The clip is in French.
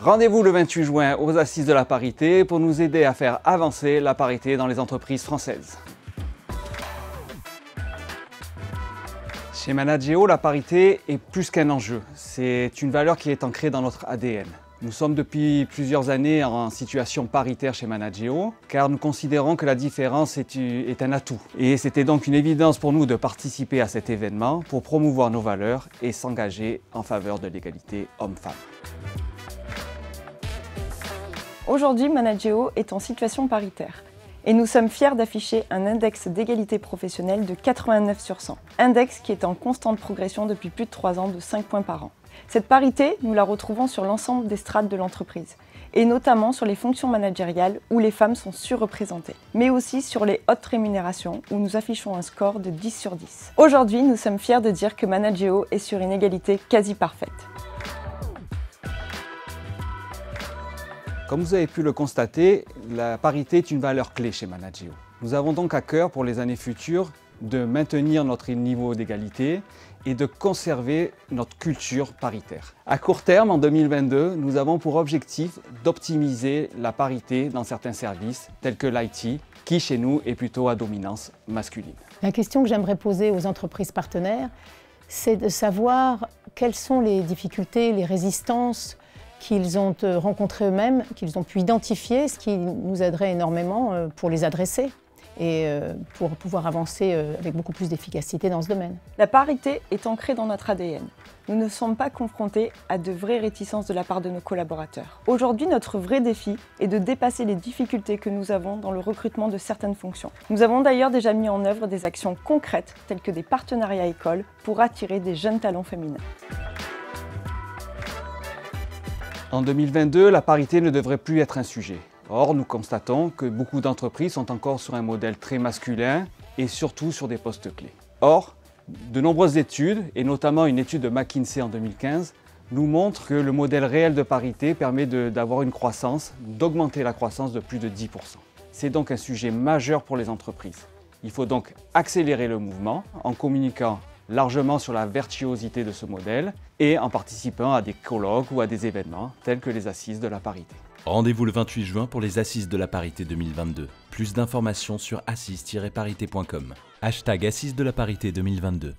Rendez-vous le 28 juin aux Assises de la parité pour nous aider à faire avancer la parité dans les entreprises françaises. Chez Manageo, la parité est plus qu'un enjeu. C'est une valeur qui est ancrée dans notre ADN. Nous sommes depuis plusieurs années en situation paritaire chez Manageo, car nous considérons que la différence est un atout. Et c'était donc une évidence pour nous de participer à cet événement pour promouvoir nos valeurs et s'engager en faveur de l'égalité homme-femme. Aujourd'hui, Manageo est en situation paritaire et nous sommes fiers d'afficher un index d'égalité professionnelle de 89 sur 100. Index qui est en constante progression depuis plus de 3 ans de 5 points par an. Cette parité, nous la retrouvons sur l'ensemble des strates de l'entreprise et notamment sur les fonctions managériales où les femmes sont surreprésentées, mais aussi sur les hautes rémunérations où nous affichons un score de 10 sur 10. Aujourd'hui, nous sommes fiers de dire que Manageo est sur une égalité quasi parfaite. Comme vous avez pu le constater, la parité est une valeur clé chez Manageo. Nous avons donc à cœur pour les années futures de maintenir notre niveau d'égalité et de conserver notre culture paritaire. À court terme, en 2022, nous avons pour objectif d'optimiser la parité dans certains services tels que l'IT, qui chez nous est plutôt à dominance masculine. La question que j'aimerais poser aux entreprises partenaires, c'est de savoir quelles sont les difficultés, les résistances qu'ils ont rencontrées eux-mêmes, qu'ils ont pu identifier, ce qui nous aiderait énormément pour les adresser et pour pouvoir avancer avec beaucoup plus d'efficacité dans ce domaine. La parité est ancrée dans notre ADN. Nous ne sommes pas confrontés à de vraies réticences de la part de nos collaborateurs. Aujourd'hui, notre vrai défi est de dépasser les difficultés que nous avons dans le recrutement de certaines fonctions. Nous avons d'ailleurs déjà mis en œuvre des actions concrètes telles que des partenariats écoles pour attirer des jeunes talents féminins. En 2022, la parité ne devrait plus être un sujet. Or, nous constatons que beaucoup d'entreprises sont encore sur un modèle très masculin et surtout sur des postes clés. Or, de nombreuses études, et notamment une étude de McKinsey en 2015, nous montrent que le modèle réel de parité permet d'avoir une croissance, d'augmenter la croissance de plus de 10%. C'est donc un sujet majeur pour les entreprises. Il faut donc accélérer le mouvement en communiquant largement sur la vertuosité de ce modèle et en participant à des colloques ou à des événements tels que les Assises de la parité. Rendez-vous le 28 juin pour les Assises de la parité 2022. Plus d'informations sur assises-parité.com. #Assises de la parité 2022.